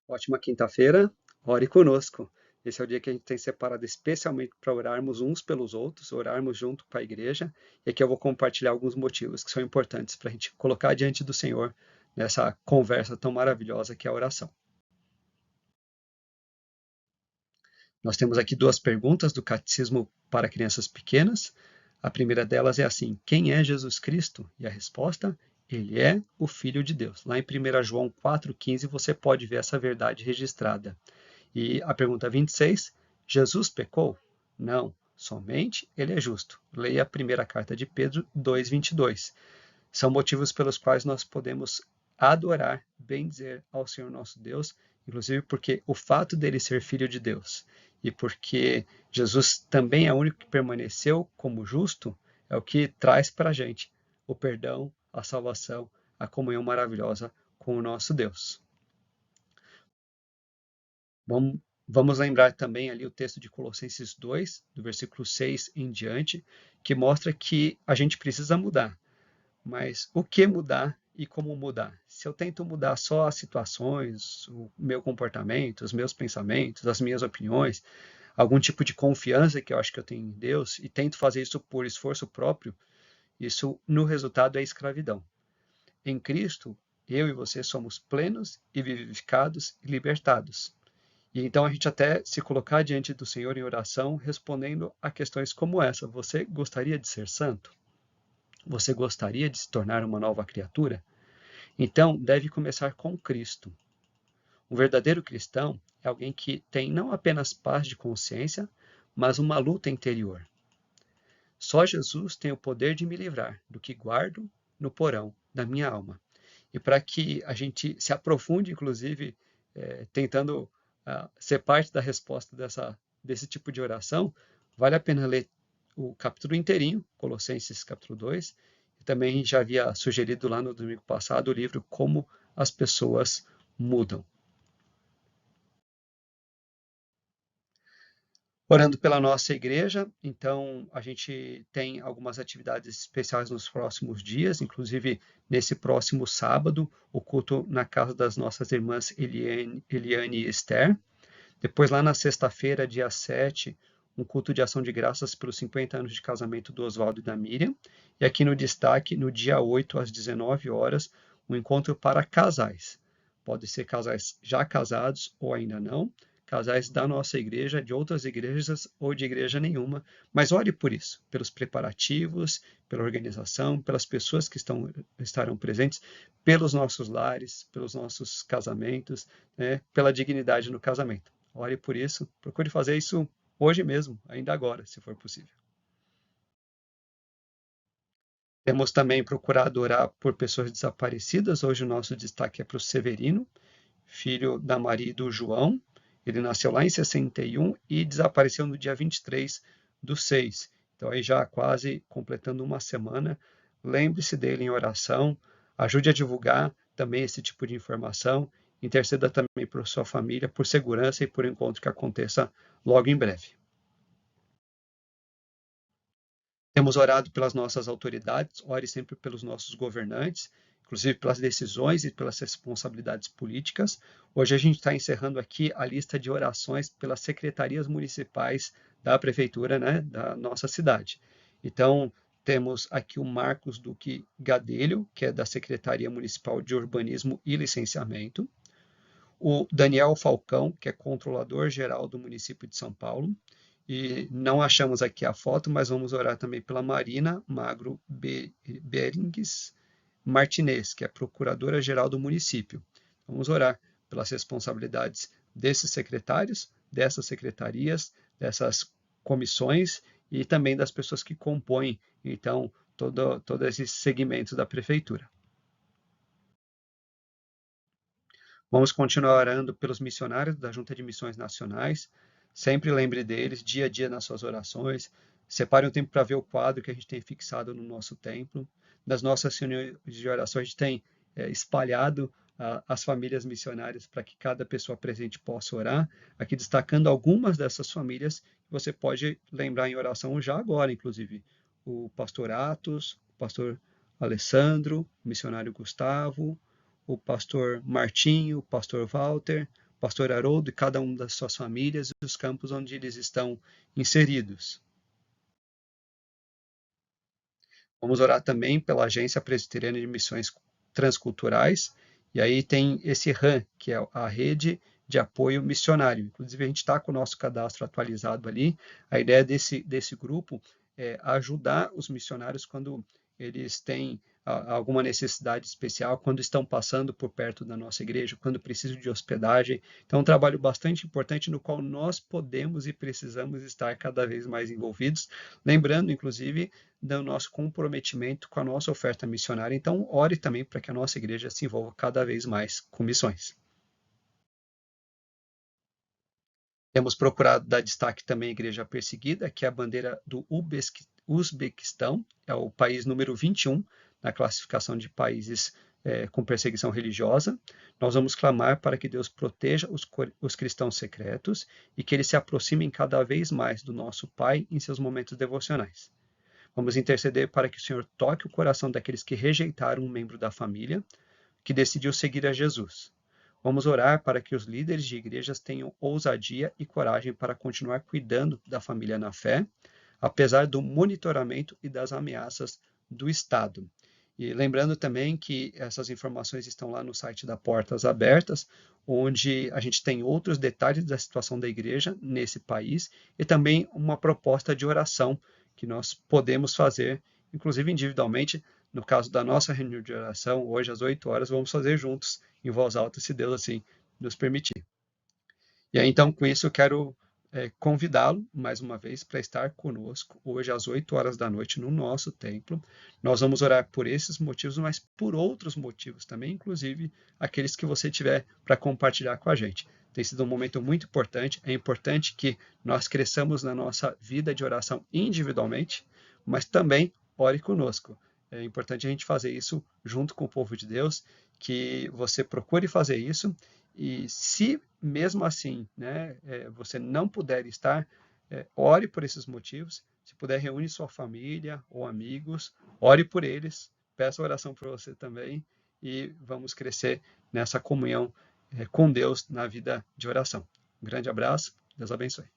Ótima quinta-feira, ore conosco. Esse é o dia que a gente tem separado especialmente para orarmos uns pelos outros, orarmos junto com a igreja. E aqui eu vou compartilhar alguns motivos que são importantes para a gente colocar diante do Senhor nessa conversa tão maravilhosa que é a oração. Nós temos aqui duas perguntas do Catecismo para Crianças Pequenas. A primeira delas é assim: quem é Jesus Cristo? E a resposta: ele é o Filho de Deus. Lá em 1 João 4,15 você pode ver essa verdade registrada. E a pergunta 26, Jesus pecou? Não, somente ele é justo. Leia a primeira carta de Pedro 2,22. São motivos pelos quais nós podemos adorar, bendizer ao Senhor nosso Deus, inclusive porque o fato dele ser filho de Deus e porque Jesus também é o único que permaneceu como justo, é o que traz para a gente o perdão, a salvação, a comunhão maravilhosa com o nosso Deus. Vamos lembrar também ali o texto de Colossenses 2, do versículo 6 em diante, que mostra que a gente precisa mudar. Mas o que mudar e como mudar? Se eu tento mudar só as situações, o meu comportamento, os meus pensamentos, as minhas opiniões, algum tipo de confiança que eu acho que eu tenho em Deus, e tento fazer isso por esforço próprio, isso no resultado é escravidão. Em Cristo, eu e você somos plenos e vivificados e libertados. E então a gente até se colocar diante do Senhor em oração, respondendo a questões como essa: você gostaria de ser santo? Você gostaria de se tornar uma nova criatura? Então deve começar com Cristo. Um verdadeiro cristão é alguém que tem não apenas paz de consciência, mas uma luta interior. Só Jesus tem o poder de me livrar do que guardo no porão da minha alma. E para que a gente se aprofunde, inclusive, tentando ser parte da resposta desse tipo de oração, vale a pena ler o capítulo inteirinho, Colossenses capítulo 2, e também já havia sugerido lá no domingo passado o livro Como as Pessoas Mudam. Orando pela nossa igreja, então a gente tem algumas atividades especiais nos próximos dias, inclusive nesse próximo sábado, o culto na casa das nossas irmãs Eliane e Esther. Depois, lá na sexta-feira, dia 7, um culto de ação de graças pelos 50 anos de casamento do Oswaldo e da Miriam. E aqui no destaque, no dia 8, às 19 horas, um encontro para casais. Pode ser casais já casados ou ainda não, casais da nossa igreja, de outras igrejas ou de igreja nenhuma, mas ore por isso, pelos preparativos, pela organização, pelas pessoas que estarão presentes, pelos nossos lares, pelos nossos casamentos, né, pela dignidade no casamento. Ore por isso, procure fazer isso hoje mesmo, ainda agora, se for possível. Temos também procurado orar por pessoas desaparecidas. Hoje o nosso destaque é para o Severino, filho da Maria e do João. Ele nasceu lá em 61 e desapareceu no dia 23/6. Então, aí já quase completando uma semana. Lembre-se dele em oração, ajude a divulgar também esse tipo de informação, interceda também por sua família, por segurança e por encontro que aconteça logo em breve. Temos orado pelas nossas autoridades, ore sempre pelos nossos governantes, inclusive pelas decisões e pelas responsabilidades políticas. Hoje a gente está encerrando aqui a lista de orações pelas secretarias municipais da prefeitura, né, da nossa cidade. Então, temos aqui o Marcos Duque Gadelho, que é da Secretaria Municipal de Urbanismo e Licenciamento, o Daniel Falcão, que é controlador geral do município de São Paulo, e não achamos aqui a foto, mas vamos orar também pela Marina Magro Beringues Martinez, que é procuradora-geral do município. Vamos orar pelas responsabilidades desses secretários, dessas secretarias, dessas comissões e também das pessoas que compõem, então, todos esses segmentos da prefeitura. Vamos continuar orando pelos missionários da Junta de Missões Nacionais. Sempre lembre deles, dia a dia, nas suas orações. Separe um tempo para ver o quadro que a gente tem fixado no nosso templo. Nas nossas reuniões de oração, a gente tem espalhado as famílias missionárias para que cada pessoa presente possa orar. Aqui destacando algumas dessas famílias, você pode lembrar em oração já agora, inclusive. O pastor Atos, o pastor Alessandro, o missionário Gustavo, o pastor Martinho, o pastor Walter, o pastor Haroldo e cada uma das suas famílias e os campos onde eles estão inseridos. Vamos orar também pela Agência Presbiteriana de Missões Transculturais, e aí tem esse RAM, que é a Rede de Apoio Missionário. Inclusive, a gente está com o nosso cadastro atualizado ali. A ideia desse grupo é ajudar os missionários quando eles têm alguma necessidade especial, quando estão passando por perto da nossa igreja, quando precisam de hospedagem. Então, é um trabalho bastante importante no qual nós podemos e precisamos estar cada vez mais envolvidos. Lembrando, inclusive, do nosso comprometimento com a nossa oferta missionária. Então, ore também para que a nossa igreja se envolva cada vez mais com missões. Temos procurado dar destaque também à igreja perseguida, que é a bandeira do Uzbequistão, é o país número 21 na classificação de países com perseguição religiosa. Nós vamos clamar para que Deus proteja os cristãos secretos e que eles se aproximem cada vez mais do nosso Pai em seus momentos devocionais. Vamos interceder para que o Senhor toque o coração daqueles que rejeitaram um membro da família, que decidiu seguir a Jesus. Vamos orar para que os líderes de igrejas tenham ousadia e coragem para continuar cuidando da família na fé, apesar do monitoramento e das ameaças do Estado. E lembrando também que essas informações estão lá no site da Portas Abertas, onde a gente tem outros detalhes da situação da igreja nesse país e também uma proposta de oração que nós podemos fazer, inclusive individualmente. No caso da nossa reunião de oração, hoje às 8 horas, vamos fazer juntos, em voz alta, se Deus assim nos permitir. E aí, então, com isso, eu quero convidá-lo, mais uma vez, para estar conosco hoje às 8 horas da noite no nosso templo. Nós vamos orar por esses motivos, mas por outros motivos também, inclusive aqueles que você tiver para compartilhar com a gente. Tem sido um momento muito importante. É importante que nós cresçamos na nossa vida de oração individualmente, mas também ore conosco. É importante a gente fazer isso junto com o povo de Deus, que você procure fazer isso e se mesmo assim, né, você não puder estar, ore por esses motivos. Se puder, reúne sua família ou amigos, ore por eles, peça oração por você também e vamos crescer nessa comunhão com Deus na vida de oração. Um grande abraço, Deus abençoe.